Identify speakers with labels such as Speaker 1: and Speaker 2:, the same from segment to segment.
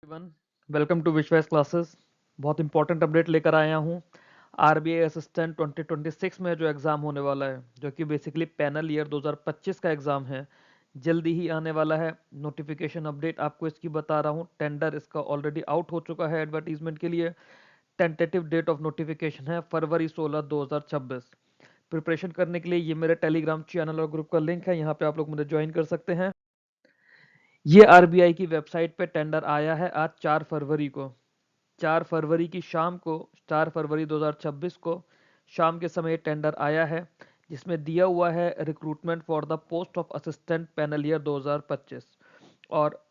Speaker 1: Everyone, welcome to विश्वास classes. बहुत important update लेकर आया हूँ। आरबीआई असिस्टेंट 2026 में जो एग्ज़ाम होने वाला है, जो कि बेसिकली पैनल ईयर 2025 का एग्ज़ाम है, जल्दी ही आने वाला है। नोटिफिकेशन अपडेट आपको इसकी बता रहा हूँ। टेंडर इसका ऑलरेडी आउट हो चुका है एडवर्टीजमेंट के लिए। टेंटेटिव डेट ऑफ नोटिफिकेशन है फरवरी 16 2026। प्रिपरेशन करने के लिए ये मेरे टेलीग्राम चैनल और ग्रुप का लिंक है, यहाँ पे आप लोग मुझे ज्वाइन कर सकते हैं। ये आरबीआई की वेबसाइट पे टेंडर आया है आज 4 फरवरी को। 4 फरवरी की शाम को, 4 फरवरी 2026 को शाम के समय टेंडर आया है, जिसमें दिया हुआ है recruitment for the post of assistant panel year 2025। और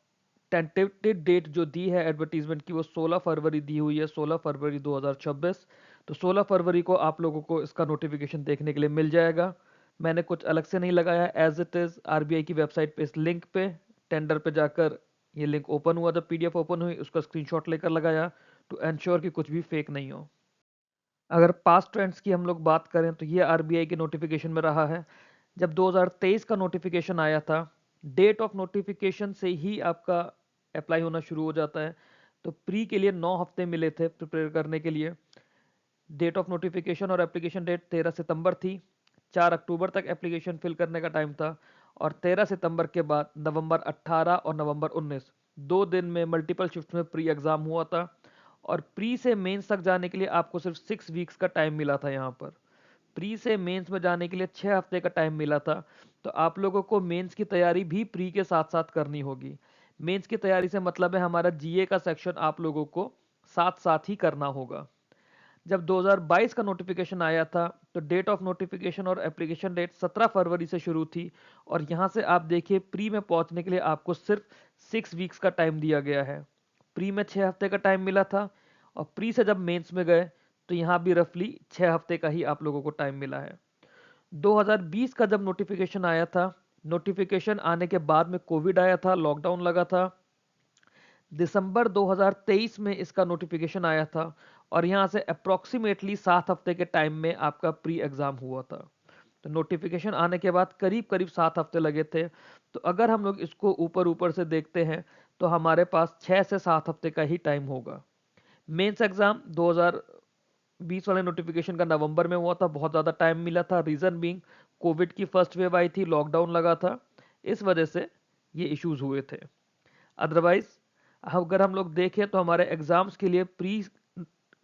Speaker 1: टेंटेटिव डेट जो दी है एडवर्टीजमेंट की वो 16 फरवरी दी हुई है, 16 फरवरी 2026। तो 16 फरवरी को आप लोगों को इसका नोटिफिकेशन देखने के लिए मिल जाएगा। मैंने कुछ अलग से नहीं लगाया, एज इट इज़ आरबीआई की वेबसाइट पे इस लिंक पे टेंडर पे जाकर ये लिंक ओपन हुआ, जब पीडीएफ ओपन हुई उसका स्क्रीनशॉट लेकर लगाया टू एंश्योर कि कुछ भी फेक नहीं हो। अगर पास्ट ट्रेंड्स की हम लोग बात करें तो ये आरबीआई के नोटिफिकेशन में रहा है। जब 2023 का नोटिफिकेशन आया था, डेट ऑफ नोटिफिकेशन से ही आपका अप्लाई होना शुरू हो जाता है। तो प्री के लिए 9 हफ्ते मिले थे प्रिपेयर करने के लिए। डेट ऑफ नोटिफिकेशन और एप्लीकेशन डेट 13 सितंबर थी। 4 अक्टूबर तक एप्लीकेशन फिल करने का टाइम था। और 13 सितंबर के बाद नवंबर 18 और नवंबर 19 2 दिन में मल्टीपल शिफ्ट में प्री एग्ज़ाम हुआ था। और प्री से मेंस तक जाने के लिए आपको सिर्फ 6 वीक्स का टाइम मिला था। यहाँ पर प्री से मेंस में जाने के लिए 6 हफ्ते का टाइम मिला था। तो आप लोगों को मेंस की तैयारी भी प्री के साथ साथ करनी होगी। मेंस की तैयारी से मतलब है हमारा जीए का सेक्शन आप लोगों को साथ साथ ही करना होगा। जब 2022 का नोटिफिकेशन आया था तो डेट ऑफ नोटिफिकेशन और एप्लीकेशन डेट 17 फरवरी से शुरू थी। और यहाँ से आप देखिए प्री में पहुँचने के लिए आपको सिर्फ 6 वीक्स का टाइम दिया गया है। प्री में 6 हफ्ते का टाइम मिला था, और प्री से जब मेंस में गए तो यहाँ भी रफली 6 हफ्ते का ही आप लोगों को टाइम मिला है। 2020 का जब नोटिफिकेशन आया था, नोटिफिकेशन आने के बाद में कोविड आया था, लॉकडाउन लगा था। दिसंबर 2023 में इसका नोटिफिकेशन आया था, और यहाँ से अप्रॉक्सीमेटली 7 हफ्ते के टाइम में आपका प्री एग्ज़ाम हुआ था। तो नोटिफिकेशन आने के बाद करीब करीब 7 हफ्ते लगे थे। तो अगर हम लोग इसको ऊपर ऊपर से देखते हैं तो हमारे पास 6 से 7 हफ्ते का ही टाइम होगा। मेंस एग्ज़ाम 2020 वाले नोटिफिकेशन का नवंबर में हुआ था, बहुत ज़्यादा टाइम मिला था। रीज़न बीइंग कोविड की फर्स्ट वेव आई थी, लॉकडाउन लगा था, इस वजह से ये इश्यूज हुए थे। अदरवाइज अगर हम लोग देखें तो हमारे एग्जाम्स के लिए प्री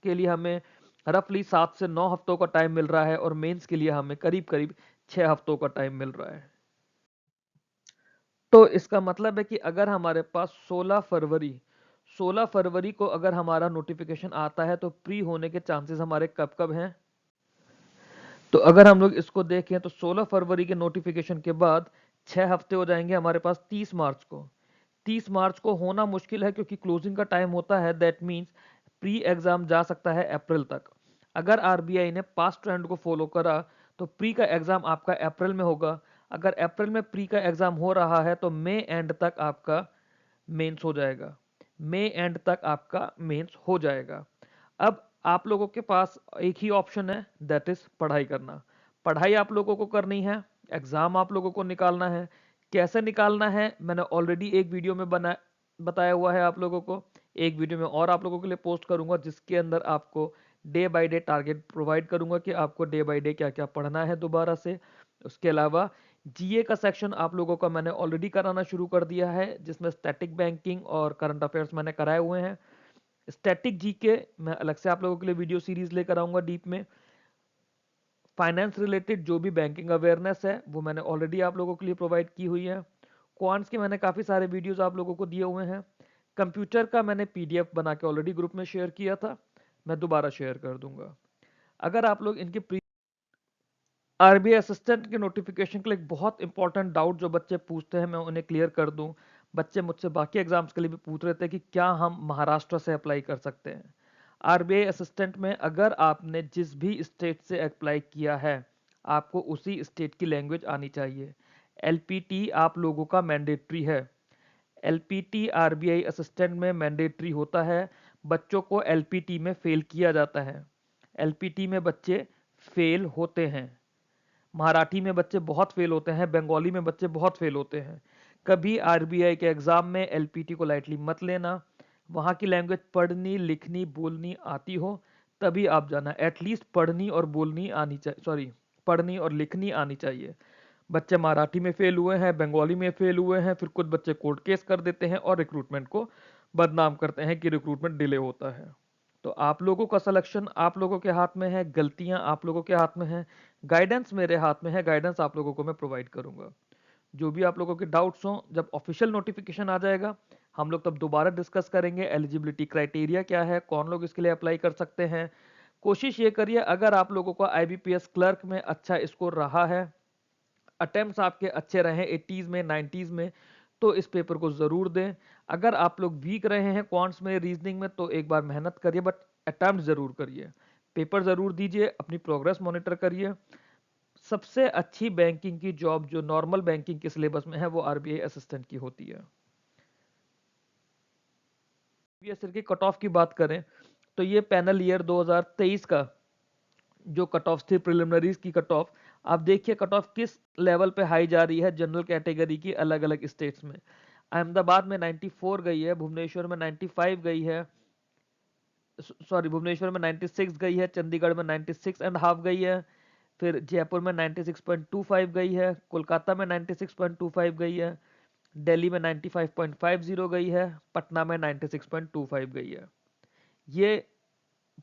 Speaker 1: के लिए हमें रफली 7 से 9 हफ्तों का टाइम मिल रहा है, और मेंस के लिए हमें करीब करीब 6 हफ्तों का टाइम मिल रहा है। तो इसका मतलब है कि अगर हमारे पास 16 फरवरी को अगर हमारा नोटिफिकेशन आता है तो प्री होने के चांसेस हमारे कब कब हैं। तो अगर हम लोग इसको देखें तो 16 फरवरी के नोटिफिकेशन के बाद 6 हफ्ते हो जाएंगे हमारे पास 30 मार्च को। 30 मार्च को होना मुश्किल है क्योंकि क्लोजिंग का टाइम होता है, दैट मीन्स प्री एग्जाम जा सकता है अप्रैल तक। अगर आरबीआई ने पास्ट ट्रेंड को फॉलो करा तो प्री का एग्जाम आपका अप्रैल में होगा। अगर अप्रैल में प्री का एग्जाम हो रहा है तो मई एंड तक आपका मेंस हो जाएगा। मई एंड तक आपका मेंस हो जाएगा। अब आप लोगों के पास एक ही ऑप्शन है, दैट इज पढ़ाई करना। पढ़ाई आप लोगों को करनी है, एग्जाम आप लोगों को निकालना है। कैसे निकालना है मैंने ऑलरेडी एक वीडियो में बताया हुआ है आप लोगों को। एक वीडियो में और आप लोगों के लिए पोस्ट करूंगा जिसके अंदर आपको day by day target provide करूंगा कि आपको डे बाय डे क्या क्या पढ़ना है दोबारा से। उसके अलावा जीए का सेक्शन आप लोगों का मैंने ऑलरेडी कराना शुरू कर दिया है, जिसमें स्टैटिक बैंकिंग और करंट अफेयर्स मैंने कराए हुए हैं। स्टैटिक जीके मैं अलग से आप लोगों के लिए वीडियो सीरीज लेकर आऊंगा डीप में। फाइनेंस रिलेटेड जो भी बैंकिंग अवेयरनेस है वो मैंने ऑलरेडी आप लोगों के लिए प्रोवाइड की हुई है। क्वांट्स के मैंने काफ़ी सारे वीडियोस आप लोगों को दिए हुए हैं। कंप्यूटर का मैंने पीडीएफ बना के ऑलरेडी ग्रुप में शेयर किया था, मैं दोबारा शेयर कर दूंगा। अगर आप लोग इनके आरबीआई असिस्टेंट के नोटिफिकेशन के लिए एक बहुत इंपॉर्टेंट डाउट जो बच्चे पूछते हैं मैं उन्हें क्लियर कर दूं। बच्चे मुझसे बाकी एग्जाम्स के लिए भी पूछ रहे थे कि क्या हम महाराष्ट्र से अप्लाई कर सकते हैं। आरबीआई असिस्टेंट में अगर आपने जिस भी स्टेट से अप्लाई किया है आपको उसी स्टेट की लैंग्वेज आनी चाहिए। एलपीटी आप लोगों का मैंडेटरी है। एलपीटी आरबीआई असिस्टेंट में मैंडेटरी होता है। बच्चों को एलपीटी में फेल किया जाता है। एलपीटी में बच्चे फेल होते हैं। मराठी में बच्चे बहुत फेल होते हैं, बंगाली में बच्चे बहुत फेल होते हैं। कभी आरबीआई के एग्जाम में एलपीटी को लाइटली मत लेना। वहाँ की लैंग्वेज पढ़नी लिखनी बोलनी आती हो तभी आप जाना। एटलीस्ट पढ़नी और बोलनी आनी चाहिए, सॉरी, पढ़नी और लिखनी आनी चाहिए। बच्चे मराठी में फेल हुए हैं, बंगाली में फेल हुए हैं, फिर कुछ बच्चे कोर्ट केस कर देते हैं और रिक्रूटमेंट को बदनाम करते हैं कि रिक्रूटमेंट डिले होता है। तो आप लोगों का सिलेक्शन आप लोगों के हाथ में है, गलतियां आप लोगों के हाथ में है, गाइडेंस मेरे हाथ में है, गाइडेंस आप लोगों को मैं प्रोवाइड करूंगा। जो भी आप लोगों के डाउट्स हों, जब ऑफिशियल नोटिफिकेशन आ जाएगा हम लोग तब दोबारा डिस्कस करेंगे। एलिजिबिलिटी क्राइटेरिया क्या है, कौन लोग इसके लिए अप्लाई कर सकते हैं। कोशिश ये करिए, अगर आप लोगों का आईबीपीएस क्लर्क में अच्छा स्कोर रहा है, अटेम्प्ट्स आपके अच्छे रहे 80s में 90s में, तो इस पेपर को ज़रूर दें। अगर आप लोग वीक रहे हैं क्वांट्स में रीजनिंग में तो एक बार मेहनत करिए, बट अटेम्प्ट ज़रूर करिए, पेपर ज़रूर दीजिए, अपनी प्रोग्रेस मॉनिटर करिए। सबसे अच्छी बैंकिंग की जॉब जो नॉर्मल बैंकिंग के सिलेबस में है वो आरबीआई असिस्टेंट की होती है। बीएसएल की कट ऑफ की बात करें तो ये पैनल ईयर 2023 का जो कट ऑफ थी प्रिलिमिनरीज की कट ऑफ, आप देखिए कट ऑफ किस लेवल पे हाई जा रही है जनरल कैटेगरी की अलग अलग स्टेट्स में। अहमदाबाद में 94 गई है, भुवनेश्वर में 95 गई है, सॉरी भुवनेश्वर में 96 गई है, चंडीगढ़ में 96 एंड हाफ गई है, फिर जयपुर में 96.25 गई है, कोलकाता में 96.25 गई है, दिल्ली में 95.50 गई है, पटना में 96.25 गई है। ये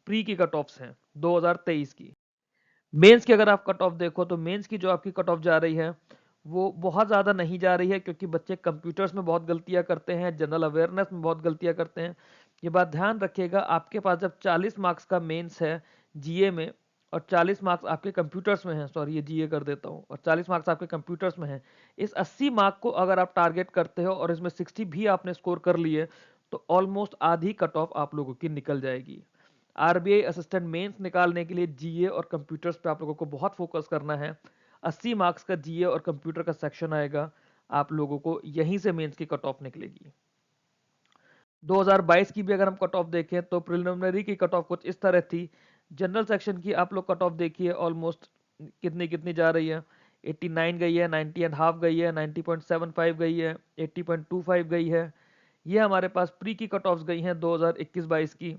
Speaker 1: प्री की कट ऑफ्स हैं 2023 की। मेंस की अगर आप कट ऑफ देखो तो मेंस की जो आपकी कट ऑफ जा रही है वो बहुत ज़्यादा नहीं जा रही है, क्योंकि बच्चे कंप्यूटर्स में बहुत गलतियां करते हैं, जनरल अवेयरनेस में बहुत गलतियां करते हैं। ये बात ध्यान रखिएगा, आपके पास जब 40 मार्क्स का मेंस है जीए में और 40 मार्क्स आपके कंप्यूटर्स में हैं, सॉरी ये जीए कर देता हूँ, और 40 मार्क्स आपके कंप्यूटर्स में हैं, इस 80 मार्क को अगर आप टारगेट करते हो और इसमें 60 भी आपने स्कोर कर लिए तो ऑलमोस्ट आधी कट ऑफ आप लोगों की निकल जाएगी। आरबीआई असिस्टेंट मेंस निकालने के लिए जीए और कंप्यूटर्स पे आप लोगों को बहुत फोकस करना है। 80 मार्क्स का जीए और कंप्यूटर का सेक्शन आएगा, आप लोगों को यहीं से मेंस की कट ऑफ निकलेगी। 2022 की भी अगर हम कट ऑफ देखें तो प्रिलिमिनरी की कट ऑफ कुछ इस तरह थी। जनरल सेक्शन की आप लोग कट ऑफ देखिए ऑलमोस्ट कितनी कितनी जा रही है, 89 गई है, 90 एंड हाफ गई है, 90.75 गई है, 80.25 गई है। ये हमारे पास प्री की कट ऑफ्स गई हैं 2021-22 की।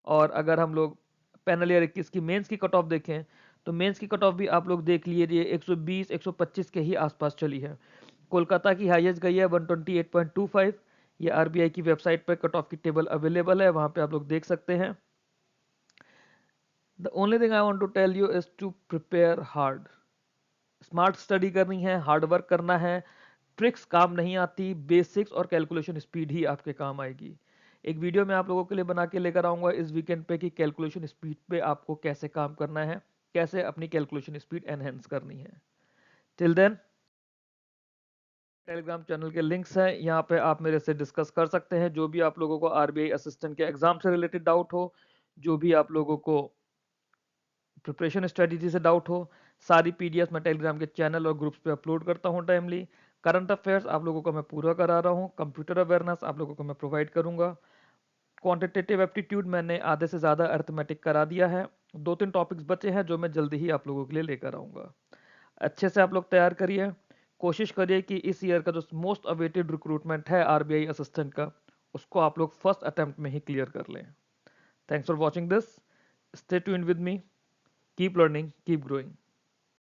Speaker 1: और अगर हम लोग पैनल ईयर 21 की मेंस की कट ऑफ देखें तो मेंस की कट ऑफ भी आप लोग देख लीजिए 120 125 के ही आसपास चली है। कोलकाता की हाईएस्ट गई है 128.25। ये आरबीआई की वेबसाइट पर कट ऑफ की टेबल अवेलेबल है, वहां पे आप लोग देख सकते हैं। The only thing I want to tell you is to prepare hard. Smart study करनी है, हार्ड वर्क करना है, ट्रिक्स काम नहीं आती, बेसिक्स और कैलकुलेशन स्पीड ही आपके काम आएगी। एक वीडियो मैं आप लोगों के लिए बना के लेकर आऊंगा इस वीकेंड पे कि कैलकुलेशन स्पीड पे आपको कैसे काम करना है, कैसे अपनी कैलकुलेशन स्पीड एनहेंस करनी है। टिल देन टेलीग्राम चैनल के लिंक्स हैं, यहाँ पे आप मेरे से डिस्कस कर सकते हैं जो भी आप लोगों को आरबीआई असिस्टेंट के एग्जाम से रिलेटेड डाउट हो, जो भी आप लोगों को प्रिपरेशन स्ट्रेटजी से डाउट हो। सारी पीडीएफ मैं टेलीग्राम के चैनल और ग्रुप्स पे अपलोड करता हूँ टाइमली। करंट अफेयर्स आप लोगों को मैं पूरा करा रहा हूँ, कंप्यूटर अवेयरनेस आप लोगों को मैं प्रोवाइड करूँगा। क्वांटिटेटिव एप्टीट्यूड मैंने आधे से ज़्यादा अर्थमेटिक करा दिया है, 2-3 टॉपिक्स बचे हैं जो मैं जल्दी ही आप लोगों के लिए लेकर आऊँगा। अच्छे से आप लोग तैयार करिए, कोशिश करिए कि इस ईयर का जो मोस्ट अवेटेड रिक्रूटमेंट है आरबीआई असिस्टेंट का उसको आप लोग फर्स्ट अटेम्प्ट में ही क्लियर कर लें। Thanks for watching this, stay tuned with me, keep learning, keep growing.